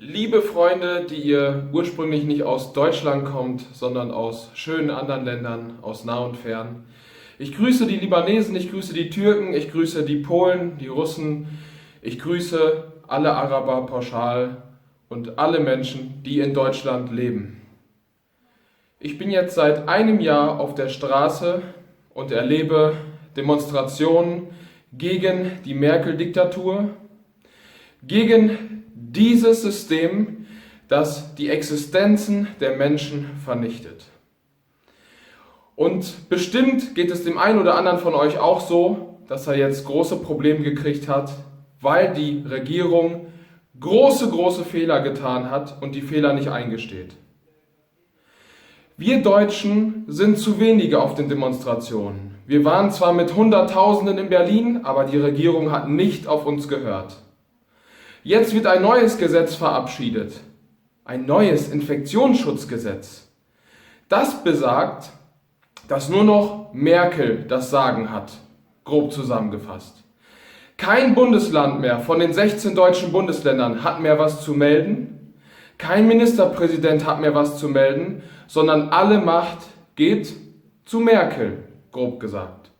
Liebe Freunde, die ihr ursprünglich nicht aus Deutschland kommt, sondern aus schönen anderen Ländern, aus nah und fern. Ich grüße die Libanesen, ich grüße die Türken, ich grüße die Polen, die Russen, ich grüße alle Araber pauschal und alle Menschen, die in Deutschland leben. Ich bin jetzt seit einem Jahr auf der Straße und erlebe Demonstrationen gegen die Merkel-Diktatur, gegen dieses System, das die Existenzen der Menschen vernichtet. Und bestimmt geht es dem einen oder anderen von euch auch so, dass er jetzt große Probleme gekriegt hat, weil die Regierung große Fehler getan hat und die Fehler nicht eingesteht. Wir Deutschen sind zu wenige auf den Demonstrationen. Wir waren zwar mit Hunderttausenden in Berlin, aber die Regierung hat nicht auf uns gehört. Jetzt wird ein neues Gesetz verabschiedet, ein neues Infektionsschutzgesetz. Das besagt, dass nur noch Merkel das Sagen hat, grob zusammengefasst. Kein Bundesland mehr von den 16 deutschen Bundesländern hat mehr was zu melden, kein Ministerpräsident hat mehr was zu melden, sondern alle Macht geht zu Merkel, grob gesagt.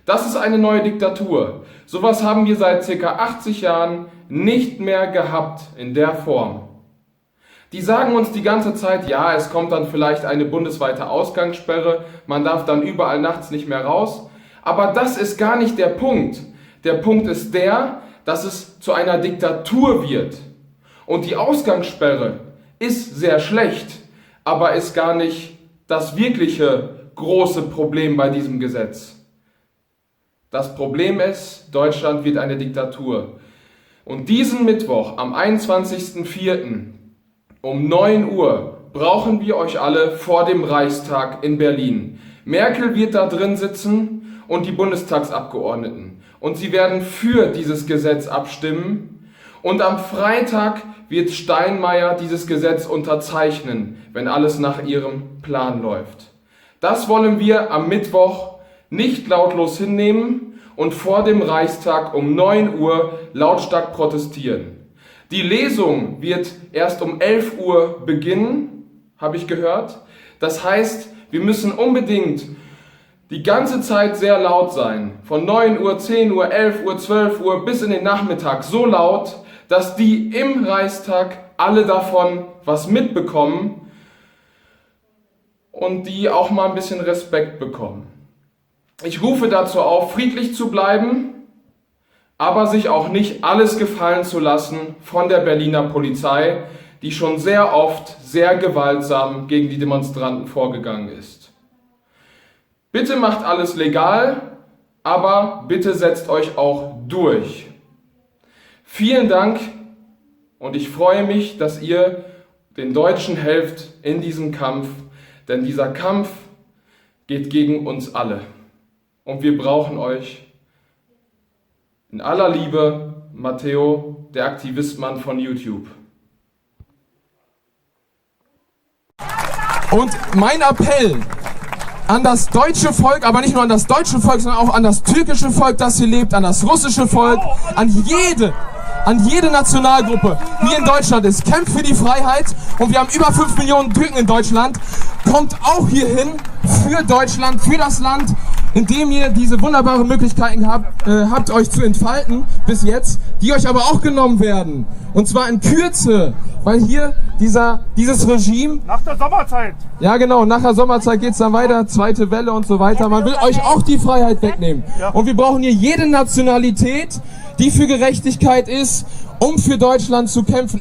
Das ist eine neue Diktatur. Sowas haben wir seit ca. 80 Jahren nicht mehr gehabt in der Form. Die sagen uns die ganze Zeit, ja, es kommt dann vielleicht eine bundesweite Ausgangssperre, man darf dann überall nachts nicht mehr raus. Aber das ist gar nicht der Punkt. Der Punkt ist der, dass es zu einer Diktatur wird. Und die Ausgangssperre ist sehr schlecht, aber ist gar nicht das wirkliche große Problem bei diesem Gesetz. Das Problem ist, Deutschland wird eine Diktatur. Und diesen Mittwoch, am 21.04. um 9 Uhr, brauchen wir euch alle vor dem Reichstag in Berlin. Merkel wird da drin sitzen und die Bundestagsabgeordneten. Und sie werden für dieses Gesetz abstimmen. Und am Freitag wird Steinmeier dieses Gesetz unterzeichnen, wenn alles nach ihrem Plan läuft. Das wollen wir am Mittwoch nicht lautlos hinnehmen und vor dem Reichstag um 9 Uhr lautstark protestieren. Die Lesung wird erst um 11 Uhr beginnen, habe ich gehört. Das heißt, wir müssen unbedingt die ganze Zeit sehr laut sein. Von 9 Uhr, 10 Uhr, 11 Uhr, 12 Uhr bis in den Nachmittag. So laut, dass die im Reichstag alle davon was mitbekommen und die auch mal ein bisschen Respekt bekommen. Ich rufe dazu auf, friedlich zu bleiben, aber sich auch nicht alles gefallen zu lassen von der Berliner Polizei, die schon sehr oft sehr gewaltsam gegen die Demonstranten vorgegangen ist. Bitte macht alles legal, aber bitte setzt euch auch durch. Vielen Dank und ich freue mich, dass ihr den Deutschen helft in diesem Kampf, denn dieser Kampf geht gegen uns alle. Und wir brauchen euch. In aller Liebe, Matteo, der Aktivistmann von YouTube. Und mein Appell an das deutsche Volk, aber nicht nur an das deutsche Volk, sondern auch an das türkische Volk, das hier lebt, an das russische Volk, an jede Nationalgruppe, die in Deutschland ist. Kämpft für die Freiheit und wir haben über 5 Millionen Türken in Deutschland. Kommt auch hierhin für Deutschland, für das Land, indem ihr diese wunderbaren Möglichkeiten habt, euch zu entfalten bis jetzt, die euch aber auch genommen werden. Und zwar in Kürze, weil hier dieses Regime... Nach der Sommerzeit. Ja genau, nach der Sommerzeit geht's dann weiter, zweite Welle und so weiter. Man will euch auch die Freiheit wegnehmen. Und wir brauchen hier jede Nationalität, die für Gerechtigkeit ist, um für Deutschland zu kämpfen.